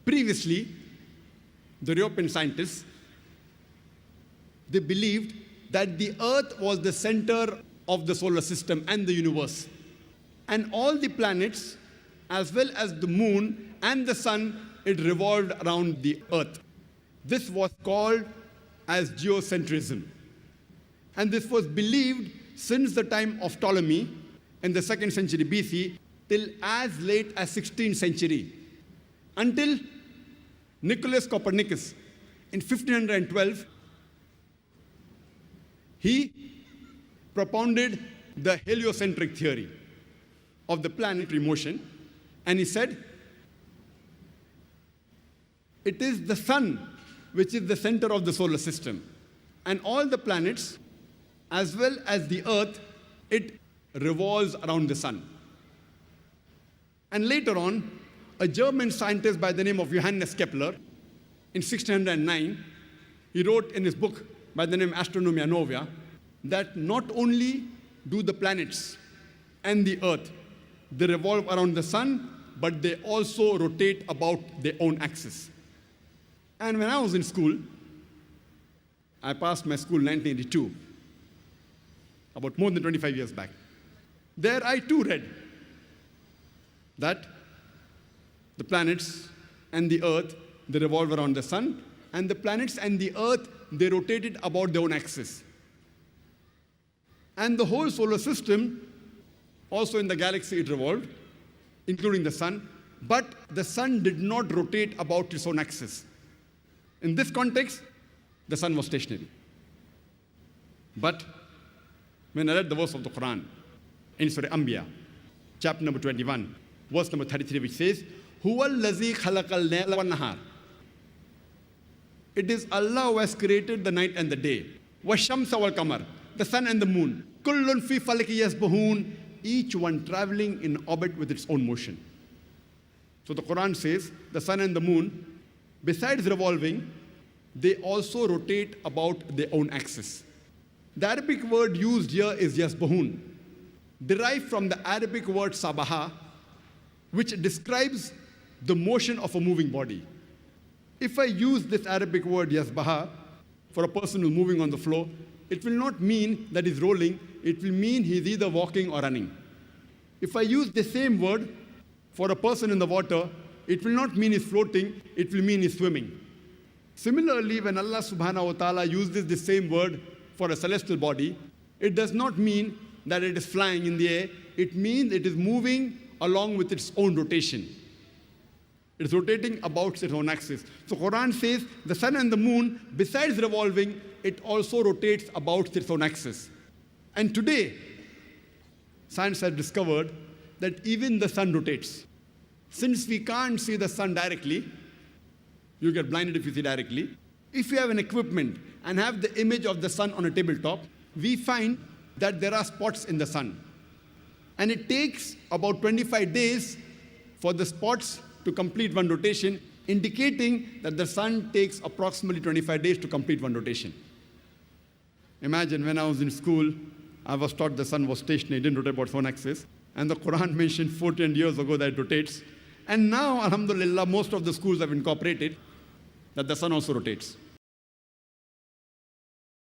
Previously, the European scientists, they believed that the Earth was the center of the solar system and the universe. And all the planets, as well as the moon and the sun, it revolved around the Earth. This was called as geocentrism. And this was believed since the time of Ptolemy in the 2nd century BC till as late as 16th century, until Nicholas Copernicus in 1512, he propounded the heliocentric theory of the planetary motion, and he said, it is the sun which is the center of the solar system, and all the planets, as well as the Earth, it revolves around the sun. And later on, a German scientist by the name of Johannes Kepler, in 1609, he wrote in his book by the name Astronomia Novia, that not only do the planets and the Earth, they revolve around the sun, but they also rotate about their own axis. And when I was in school, I passed my school in 1982, about more than 25 years back. There I too read that the planets and the Earth, they revolve around the sun, and the planets and the Earth, they rotated about their own axis. And the whole solar system, also in the galaxy, it revolved, including the sun, but the sun did not rotate about its own axis. In this context, the sun was stationary. But when I read the verse of the Qur'an in Surah Anbiya, chapter number 21, verse number 33, which says, Huwa allazi khalaqal layla wan nahar. It is Allah who has created the night and the day. Washamsa wal qamar, the sun and the moon. Kullun fi falaki yasbahun, each one traveling in orbit with its own motion. So the Quran says the sun and the moon, besides revolving, they also rotate about their own axis. The Arabic word used here is yasbahun, derived from the Arabic word sabaha, which describes the motion of a moving body. If I use this Arabic word yasbaha for a person who's moving on the floor, it will not mean that he's rolling, it will mean he's either walking or running. If I use the same word for a person in the water, it will not mean he's floating, it will mean he's swimming. Similarly, when Allah subhanahu wa ta'ala uses the same word for a celestial body, it does not mean that it is flying in the air, it means it is moving along with its own rotation. It's rotating about its own axis. So Quran says the sun and the moon, besides revolving, it also rotates about its own axis. And today, science has discovered that even the sun rotates. Since we can't see the sun directly, you get blinded if you see directly. If you have an equipment and have the image of the sun on a tabletop, we find that there are spots in the sun. And it takes about 25 days for the spots to complete one rotation, indicating that the sun takes approximately 25 days to complete one rotation. Imagine when I was in school, I was taught the sun was stationary, it didn't rotate about its own axis. And the Quran mentioned 14 years ago that it rotates. And now, alhamdulillah, most of the schools have incorporated that the sun also rotates.